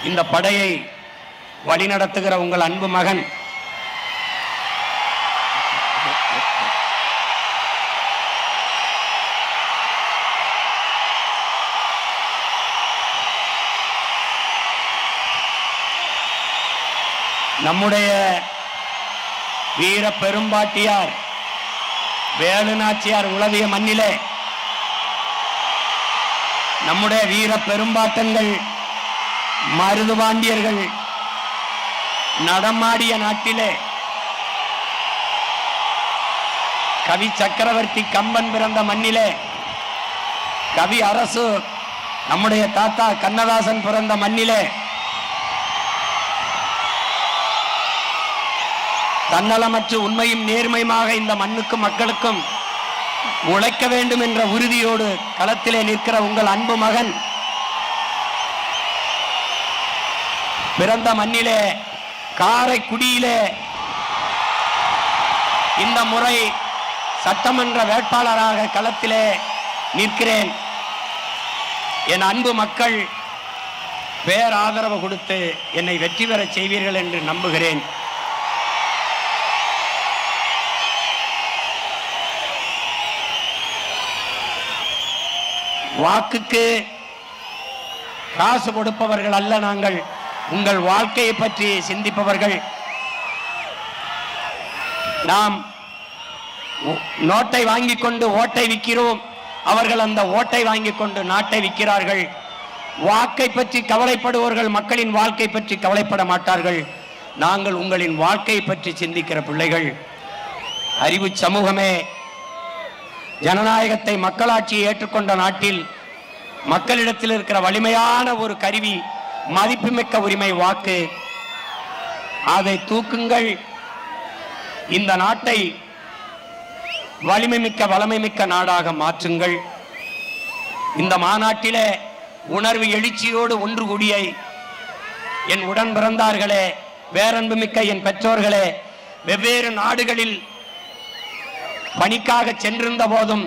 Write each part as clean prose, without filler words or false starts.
இந்த படையை வழிநடத்துகிற உங்கள் அன்பு மகன் நம்முடைய வீர பெரும்பாட்டியார் வேலுநாச்சியார் உலவிய மண்ணிலே நம்முடைய வீர பெரும்பாட்டங்கள் மருதுபாண்டியர்கள் நடமாடிய நாட்டிலே கவி சக்கரவர்த்தி கம்பன் பிறந்த மண்ணிலே கவி அரசு நம்முடைய தாத்தா கண்ணதாசன் பிறந்த மண்ணிலே தன்னலமற்று உண்மையும் நேர்மையுமாக இந்த மண்ணுக்கும் மக்களுக்கும் உழைக்க வேண்டும் என்ற உறுதியோடு களத்திலே நிற்கிற உங்கள் அன்பு மகன் பிறந்த மண்ணிலே காரைக்குடியிலே இந்த முறை சட்டமன்ற வேட்பாளராக களத்திலே நிற்கிறேன். என் அன்பு மக்கள் பேராதரவு கொடுத்து என்னை வெற்றி பெறச் செய்வீர்கள் என்று நம்புகிறேன். வாக்குக்கு காசு கொடுப்பவர்கள் அல்ல நாங்கள், உங்கள் வாழ்க்கையை பற்றி சிந்திப்பவர்கள். நாம் நோட்டை வாங்கிக் கொண்டு ஓட்டை விற்கிறோம், அவர்கள் அந்த ஓட்டை வாங்கிக் கொண்டு நாட்டை விற்கிறார்கள். வாக்கை பற்றி கவலைப்படுபவர்கள் மக்களின் வாழ்க்கை பற்றி கவலைப்பட மாட்டார்கள். நாங்கள் உங்களின் வாழ்க்கை பற்றி சிந்திக்கிற பிள்ளைகள். அறிவு சமூகமே, ஜனநாயகத்தை மக்களாட்சியை ஏற்றுக்கொண்ட நாட்டில் மக்களிடத்தில் இருக்கிற வலிமையான ஒரு கருவி மதிப்புமிக்க உரிமை வாக்கு. அதை தூக்குங்கள், இந்த நாட்டை வலிமைமிக்க வளமைமிக்க நாடாக மாற்றுங்கள். இந்த மாநாட்டிலே உணர்வு எழுச்சியோடு ஒன்று கூடிய என் உடன் பிறந்தார்களே, பேரன்புமிக்க என் பெற்றோர்களே, வெவ்வேறு நாடுகளில் பணிக்காக சென்றிருந்த போதும்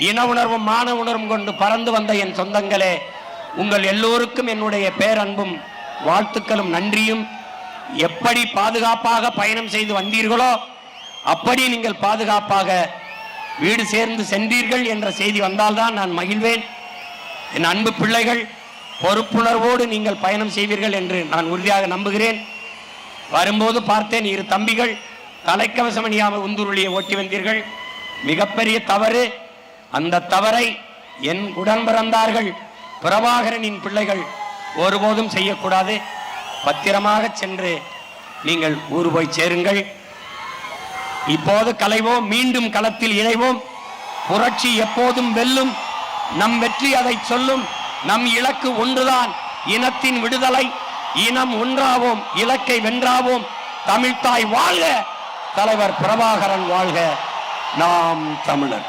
இன உணர்வும் மான உணர்வும் கொண்டு பறந்து வந்த என் சொந்தங்களே, உங்கள் எல்லோருக்கும் என்னுடைய பேரன்பும் வாழ்த்துக்களும் நன்றியும். எப்படி பாதுகாப்பாக பயணம் செய்து வந்தீர்களோ அப்படி நீங்கள் பாதுகாப்பாக வீடு சேர்ந்து சென்றீர்கள் என்ற செய்தி வந்தால்தான் நான் மகிழ்வேன். என் அன்பு பிள்ளைகள், பொறுப்புணர்வோடு நீங்கள் பயணம் செய்வீர்கள் என்று நான் உறுதியாக நம்புகிறேன். வரும்போது பார்த்தேன், இரு தம்பிகள் தலைக்கவசம் அணியாமல் உந்துருளியை ஓட்டி வந்தீர்கள். மிகப்பெரிய தவறு. அந்த தவறை என் உடன் பிறந்தார்கள் பிரபாகரனின் பிள்ளைகள் ஒருபோதும் செய்யக்கூடாது. பத்திரமாக சென்று நீங்கள் ஊர் போய் சேருங்கள். இப்போது கலைவோம், மீண்டும் களத்தில் இணைவோம். புரட்சி எப்போதும் வெல்லும். நம் வெற்றி அதை சொல்லும். நம் இலக்கு ஒன்றுதான், இனத்தின் விடுதலை. இனம் ஒன்றாவோம், இலக்கை வென்றாவோம். தமிழ்தாய் வாழ்க, தலைவர் பிரபாகரன் வாழ்க. நாம் தமிழர்.